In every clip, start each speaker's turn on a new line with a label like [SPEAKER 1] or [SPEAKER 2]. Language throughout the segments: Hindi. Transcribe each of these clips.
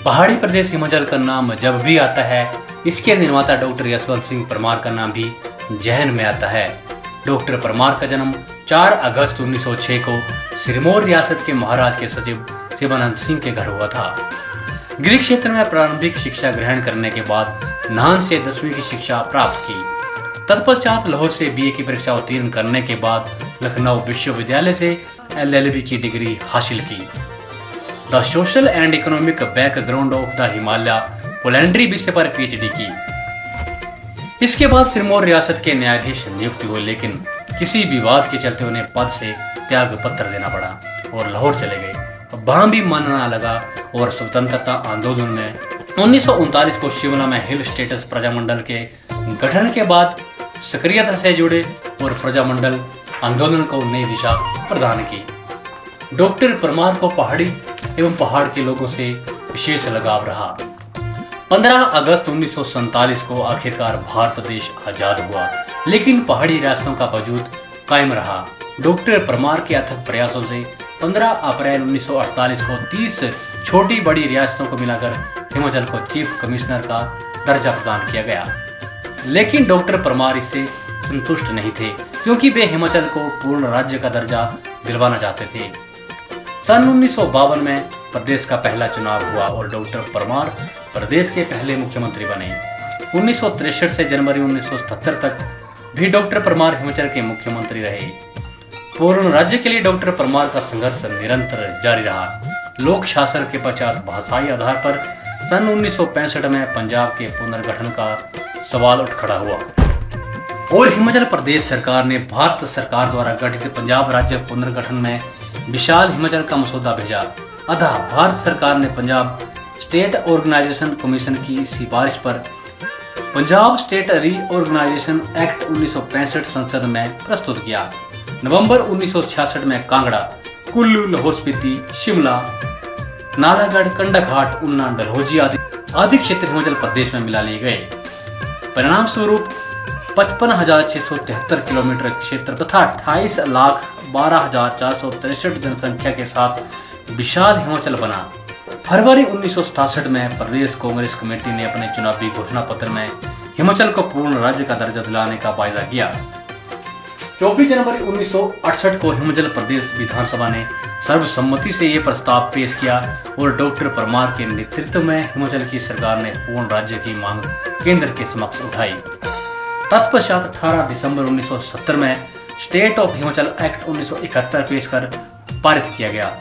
[SPEAKER 1] पहाड़ी प्रदेश हिमाचल का नाम जब भी आता है, इसके निर्माता डॉक्टर यशवंत सिंह परमार का नाम भी जहन में आता है। डॉक्टर परमार का जन्म 4 अगस्त 1906 को सिरमौर रियासत के महाराज के सचिव शिवानंद सिंह के घर हुआ था। गृह क्षेत्र में प्रारंभिक शिक्षा ग्रहण करने के बाद नाहन से 10वीं की शिक्षा प्राप्त की। तत्पश्चात लाहौर से बीए की परीक्षा उत्तीर्ण करने के बाद लखनऊ विश्वविद्यालय से LLB की डिग्री हासिल की। The social and economic background of the Himalaya polyandry विषय पर PhD की। इसके बाद सिरमौर रियासत के न्यायाधीश नियुक्त हुए, लेकिन किसी विवाद के चलते उन्हें पद से त्याग पत्र देना पड़ा और लाहौर चले गए। वहां भी मन न लगा और स्वतंत्रता आंदोलन में 1939 को शिमला में हिल स्टेट्स प्रजामंडल के गठन के बाद सक्रियता से जुड़े और प्रजामंडल आंदोलन को नई दिशा प्रदान की। डॉक्टर परमार को पहाड़ी एवं पहाड़ के लोगों से विशेष लगाव रहा। 15 अगस्त 1947 को आखिरकार भारत देश आजाद हुआ, लेकिन पहाड़ी रियासतों का वजूद कायम रहा। डॉक्टर परमार के अथक प्रयासों से 15 अप्रैल 1948 को 30 छोटी बड़ी रियासतों को मिलाकर हिमाचल को चीफ कमिश्नर का दर्जा प्रदान किया गया। लेकिन डॉक्टर परमार इससे संतुष्ट नहीं थे, क्योंकि वे हिमाचल को पूर्ण राज्य का दर्जा दिलवाना चाहते थे। सन 1952 में प्रदेश का पहला चुनाव हुआ और डॉक्टर परमार प्रदेश के पहले मुख्यमंत्री बने। 1963 से जनवरी 1977 तक भी डॉक्टर परमार हिमाचल के मुख्यमंत्री रहे। पूर्ण राज्य के लिए डॉक्टर परमार का संघर्ष निरंतर जारी रहा। लोक शासन के पश्चात भाषाई आधार पर सन 1965 में पंजाब के पुनर्गठन का सवाल उठ खड़ा हुआ और हिमाचल प्रदेश सरकार ने भारत सरकार द्वारा गठित पंजाब राज्य पुनर्गठन में विशाल हिमाचल का मसौदा भेजा। अतः भारत सरकार ने पंजाब स्टेट ऑर्गेनाइजेशन कमीशन की सिफारिश पर पंजाब स्टेट रीऑर्गेनाइजेशन एक्ट 1965 संसद में प्रस्तुत किया। नवंबर 1966 में कांगड़ा, कुल्लू, लाहौल स्पीति, शिमला, नालागढ़, कंडाघाट, उन्ना, डलहौजी आदि क्षेत्र हिमाचल प्रदेश में मिला लिए गए। परिणाम स्वरूप 55,673 किलोमीटर क्षेत्र तथा 28,12,463 जनसंख्या के साथ विशाल हिमाचल बना। फरवरी 1967 में प्रदेश कांग्रेस कमेटी ने अपने चुनावी घोषणा पत्र में हिमाचल को पूर्ण राज्य का दर्जा दिलाने का वायदा किया। 24 जनवरी 1968 को हिमाचल प्रदेश विधानसभा ने सर्वसम्मति से ये प्रस्ताव पेश किया और डॉक्टर परमार के नेतृत्व में हिमाचल की सरकार ने पूर्ण राज्य की मांग केंद्र के समक्ष उठाई। तत्पश्चात 18 दिसंबर 1970 में स्टेट ऑफ हिमाचल एक्ट 1971 पेश कर पारित किया गया।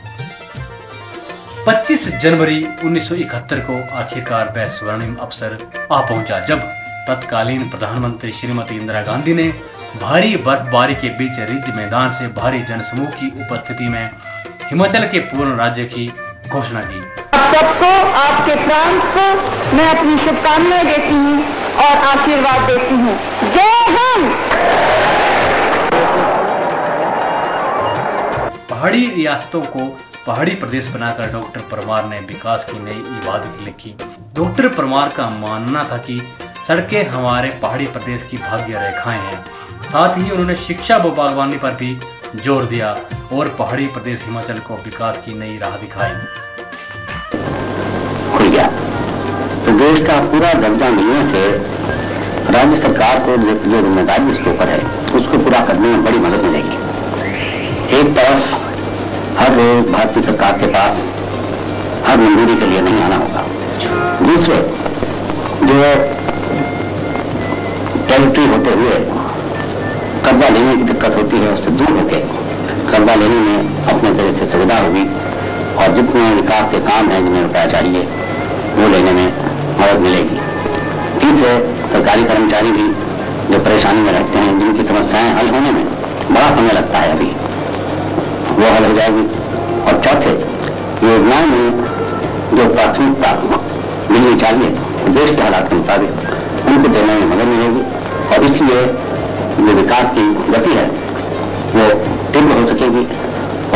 [SPEAKER 1] 25 जनवरी 1971 को आखिरकार वह स्वर्णिम अवसर आ पहुंचा जब तत्कालीन प्रधानमंत्री श्रीमती इंदिरा गांधी ने भारी बर्फबारी के बीच रिज मैदान से भारी जनसमूह की उपस्थिति में हिमाचल के पूर्ण राज्य की घोषणा की।
[SPEAKER 2] आप सबको, आपके प्रांत को मैं अपनी शुभकामनाएं देती हूँ और आशीर्वाद देती हूँ। जय हिंद।
[SPEAKER 1] पहाड़ी रियासतों को पहाड़ी प्रदेश बनाकर डॉक्टर परमार ने विकास की नई इबादत लिखी। डॉक्टर परमार का मानना था कि सड़कें हमारे पहाड़ी प्रदेश की भाग्य रेखाएं हैं। साथ ही उन्होंने शिक्षा व बागवानी पर भी जोर दिया और पहाड़ी प्रदेश हिमाचल को विकास की नई राह दिखाई।
[SPEAKER 3] प्रदेश का पूरा दर्जा मिलने से राज्य सरकार को जो जिम्मेदारी इसके ऊपर है उसको पूरा करने में बड़ी मदद मिलेगी। एक तरफ हर रोज भारतीय सरकार के पास हर मंजूरी के लिए नहीं आना होगा। दूसरे जो टेरिटरी होते हुए कर्जा लेने की दिक्कत होती है उससे दूर होकर कर्जा लेने में अपने तरह से सुविधा होगी और जितने विकास के काम हैं जिन्हें रुपया चाहिए वो लेने में मदद मिलेगी। तीसरे सरकारी कर्मचारी भी जो परेशानी में रहते हैं, जिनकी समस्याएं हल होने में बड़ा समय लगता है, अभी वो हल हो जाएगी। और चौथे योजनाओं में जो प्राथमिकता मिलनी चाहिए देश के हालात के मुताबिक उनको देने में मदद मिलेगी और इसलिए जो विकास की गति है वो तीव्र हो सकेगी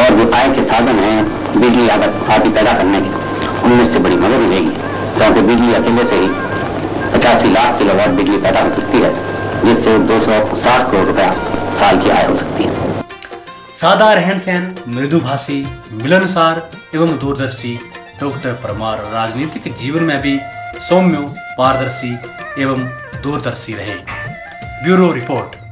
[SPEAKER 3] और जो आय के साधन हैं बिजली आदि पैदा करने के उनमें से बड़ी मदद मिलेगी, क्योंकि बिजली अकेले से ही 85 लाख किलोवाट बिजली पैदा हो सकती है, जिससे 260 करोड़ रुपया साल की आय हो सकती है।
[SPEAKER 1] सादा रहन सहन, मृदुभाषी, मिलनसार एवं दूरदर्शी डॉक्टर परमार राजनीतिक जीवन में भी सौम्य, पारदर्शी एवं दूरदर्शी रहे। Bureau report.